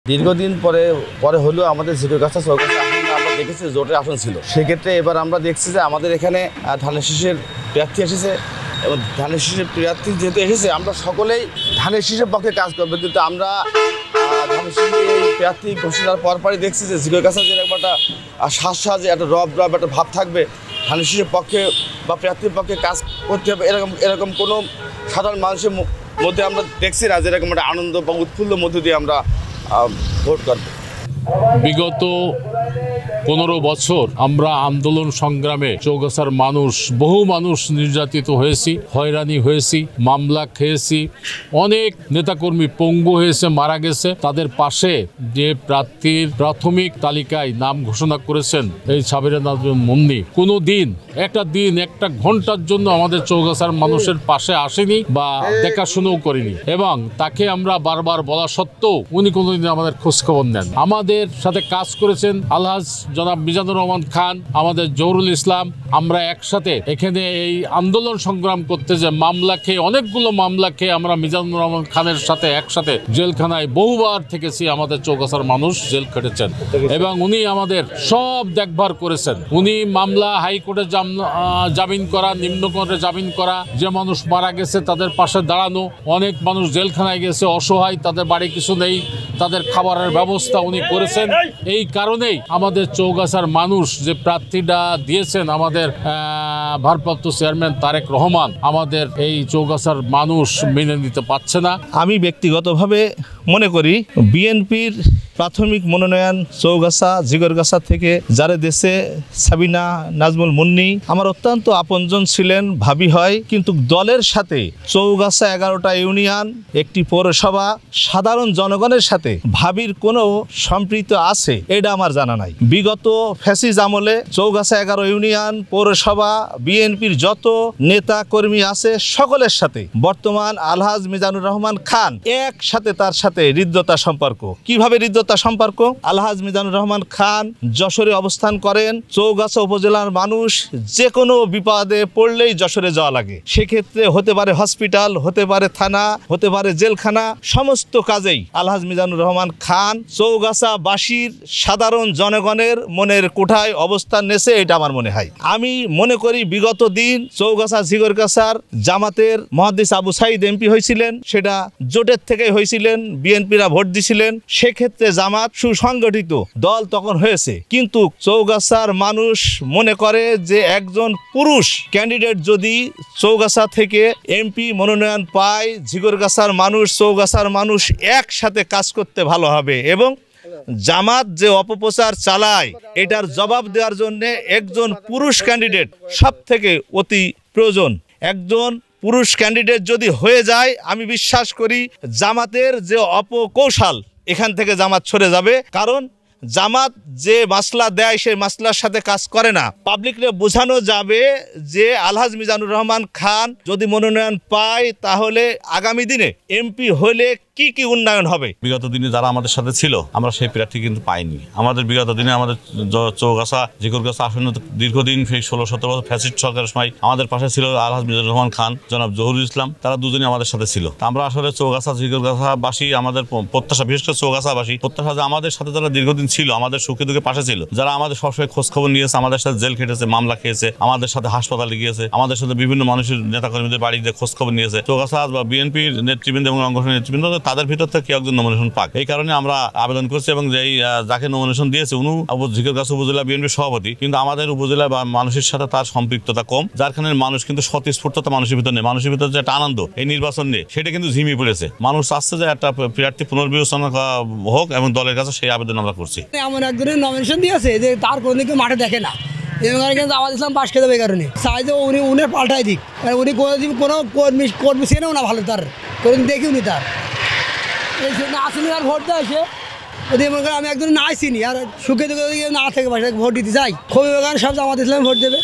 দীর্ঘদিন পরে পরে হলেও আমাদের ঝিকরগাছা চৌগাছা আমরা দেখেছি জোটের আসন ছিল। সেক্ষেত্রে এবার আমরা দেখছি যে আমাদের এখানে ধানের শীষের প্রার্থী এসেছে এবং ধানের শীষের প্রার্থী যেহেতু এসেছে আমরা সকলেই ধানের শীষের পক্ষে কাজ করবো। কিন্তু আমরা ধানের শীষের এই প্রার্থী ঘোষণার পরপরই দেখছি যে ঝিকরগাছা যেরকম একটা সাজে একটা রব একটা ভাব থাকবে, ধানের শীষের পক্ষে বা প্রার্থীর পক্ষে কাজ করতে হবে এরকম কোনো সাধারণ মানুষের মধ্যে আমরা দেখছি না যেরকম একটা আনন্দ বা উৎফুল্ল মধ্য দিয়ে আমরা ভোট করব। বিগত 15 বছর আমরা আন্দোলন সংগ্রামে চৌগাছার বহু মানুষ নির্যাতিত হয়েছি, হয়রানি হয়েছি, মামলা খেয়েছি, অনেক নেতাকর্মী পঙ্গু হয়েছে, মারা গেছে। তাদের পাশে যে প্রার্থীর প্রাথমিক তালিকায় নাম ঘোষণা করেছেন এই সাবিরা নাজমুল মুন্নি, কোনো দিন একটা ঘন্টার জন্য আমাদের চৌগাছার মানুষের পাশে আসেনি বা দেখাশুনোও করেনি, এবং তাকে আমরা বারবার বলা সত্ত্বেও উনি কোনোদিন আমাদের খোঁজখবর নেন। আমাদের সাথে কাজ করেছেন আলহাজ জনাব মিজানুর রহমান খান, আমাদের জহুরুল ইসলাম। আমরা একসাথে এখানে এই আন্দোলন সংগ্রাম করতে যে অনেকগুলো মামলা খেয়ে আমরা মিজানুর রহমান খানের সাথে একসাথে জেলখানায় বহুবার থেকেছি। আমাদের চৌগাছার মানুষ জেল খেটেছেন এবং উনি আমাদের সব দেখভাল করেছেন। উনি মামলা হাইকোর্টে জামিন করা, নিম্ন কোর্টে জামিন করা, যে মানুষ মারা গেছে তাদের পাশে দাঁড়ানো, অনেক মানুষ জেলখানায় গেছে অসহায়, তাদের বাড়ি কিছু নেই, তাদের খাবারের ব্যবস্থা উনি করেছেন। এই কারণেই আমাদের চৌগাছার মানুষ যে প্রার্থীটা দিয়েছেন আমাদের ভারপ্রাপ্ত চেয়ারম্যান তারেক রহমান, আমাদের এই চৌগাছার মানুষ মেনে নিতে পারছে না। আমি ব্যক্তিগতভাবে মনে করি বিএনপির প্রাথমিক মনোনয়ন চৌগাছা ঝিকরগাছা থেকে যারা দেশে সাবিনা নাজমুল মুন্নি আমার অত্যন্ত আপনজন ছিলেন, ভাবি হয়। কিন্তু দলের সাথে চৌগাছা 11টা ইউনিয়ন, একটি পৌরসভা, সাধারণ জনগণের সাথে ভাবির কোনো সম্পৃক্ত আছে এটা আমার জানা নাই। বিগত ফ্যাসিজ আমলে চৌগাছা 11 ইউনিয়ন, পৌরসভা, বিএনপির যত নেতা কর্মী আছে সকলের সাথে বর্তমান আলহাজ মিজানুর রহমান খান একসাথে তার সাথে হৃদ্যতা সম্পর্ক। কিভাবে হৃদ্যতা সম্পর্ক? আলহাজ মিজানুর রহমান খান যশোরে অবস্থান করেন। চৌগাছা উপজেলার মানুষ যে কোনো বিপদে পড়লেই যশোরে যাওয়া লাগে। সেক্ষেত্রে হতে পারে হসপিটাল, হতে পারে থানা, হতে পারে জেলখানা, সমস্ত কাজেই আলহাজ মিজানুর রহমান খান চৌগাছাবাসীর সাধারণ জনগণের মনের কোঠায় অবস্থান নেছে, এটা আমার মনে হয়। আমি মনে করি বিগত দিন চৌগাছা ঝিকরগাছার জামাতের মুহাদ্দিস আবু সাইদ এমপি হয়েছিলেন, সেটা জোটের থেকে হয়েছিলেন, বিএনপিরা ভোট দিছিলেন। সেক্ষেত্রে জামাত সুসংগঠিত দল তখন হয়েছে। কিন্তু চৌগাছার মানুষ মনে করে যে একজন পুরুষ ক্যান্ডিডেট যদি চৌগাছা থেকে এমপি মনোনয়ন পায়, ঝিকরগাছার মানুষ, চৌগাছার মানুষ একসাথে কাজ করতে ভালো হবে, এবং জামাত যে অপপ্রচার চালায় এটার জবাব দেওয়ার জন্য একজন পুরুষ ক্যান্ডিডেট সব থেকে অতি প্রয়োজন। একজন পুরুষ ক্যান্ডিডেট যদি হয়ে যায়, আমি বিশ্বাস করি জামাতের যে অপকৌশল এখান থেকে জামাত সরে যাবে। কারণ জামাত যে মাসলা দেয় সেই মাসলার সাথে কাজ করে না। পাবলিকরে বোঝানো যাবে যে আলহাজ মিজানুর রহমান খান যদি মনোনয়ন পায় তাহলে আগামী দিনে এমপি হলে কি কি উন্নয়ন হবে। বিগত দিনে যারা আমাদের সাথে ছিল আমরা সেই প্রার্থী কিন্তু পাইনি। আমাদের বিগত দিনে আমাদের চৌগাছা ঝিকরগাছা আসন্ন দীর্ঘদিন সেই 16-17 বছর ফ্যাসিস্ট সরকারের সময় আমাদের পাশে ছিল আলহাজ মিজানুর রহমান খান, জনাব জহুরুল ইসলাম, তারা দুজনই আমাদের সাথে ছিল। আমরা আসলে চৌগাছা ঝিকরগাছাবাসী আমাদের প্রত্যাশা, বিশেষ করে চৌগাছাবাসী প্রত্যাশা যে আমাদের সাথে যারা দীর্ঘদিন ছিল, আমাদের সুখে দুঃখে পাশে ছিল, যারা আমাদের সবসময় খোঁজ খবর নিয়েছে, আমাদের সাথে জেল খেটেছে, মামলা খেয়েছে, আমাদের সাথে হাসপাতালে গিয়েছে, আমাদের সাথে বিভিন্ন মানুষের নেতাকর্মীদের বাড়িতে খোঁজ খবর নিয়েছে। চৌগাছা বা বিএনপির নেতৃবৃন্দ এবং অঙ্গনের নেতৃবৃন্দ তাদের ভিতর থেকে কেউ একজন নমিনেশন পাক। এই কারণে আমরা আবেদন করছি এবং যাকে নমিনেশন দিয়েছে উনি ঝিকরগাছা উপজেলা বিএনপির সভাপতি, কিন্তু আমাদের উপজেলা বা মানুষের সাথে তার সম্পৃক্ততা কম, যার কারণে মানুষ কিন্তু স্বতঃস্ফূর্ততা মানুষের ভিতরে নেই। মানুষের ভিতরে যে একটা আনন্দ এই নির্বাচন নিয়ে সেটা কিন্তু ঝিমিয়ে পড়েছে। মানুষ চাচ্ছে যে একটা প্রার্থী পুনর্বিবেচনা হোক এবং দলের কাছে সেই আবেদন আমরা করছি। এমন একজনের নমিনেশন দিয়েছে যে তার কোনোদিকে মাঠে দেখে না, কিন্তু আমাদের ইসলাম পাশ খেতে হবে। এই কারণে চাই যে উনি পাল্টাই দিক, উনি কোনোদিন কোনো কর্মী চেনেও না ভালো, তার কোনোদিন দেখিও নি। তার এই জন্য আসলে আর ভোট দেয় সে যদি মনে করেন আমি একজন নাই চিনি আর সুখে দুঃখে না থেকে ভোট দিতে চাই, খুবই সব আমাদের ইসলাম ভোট দেবে।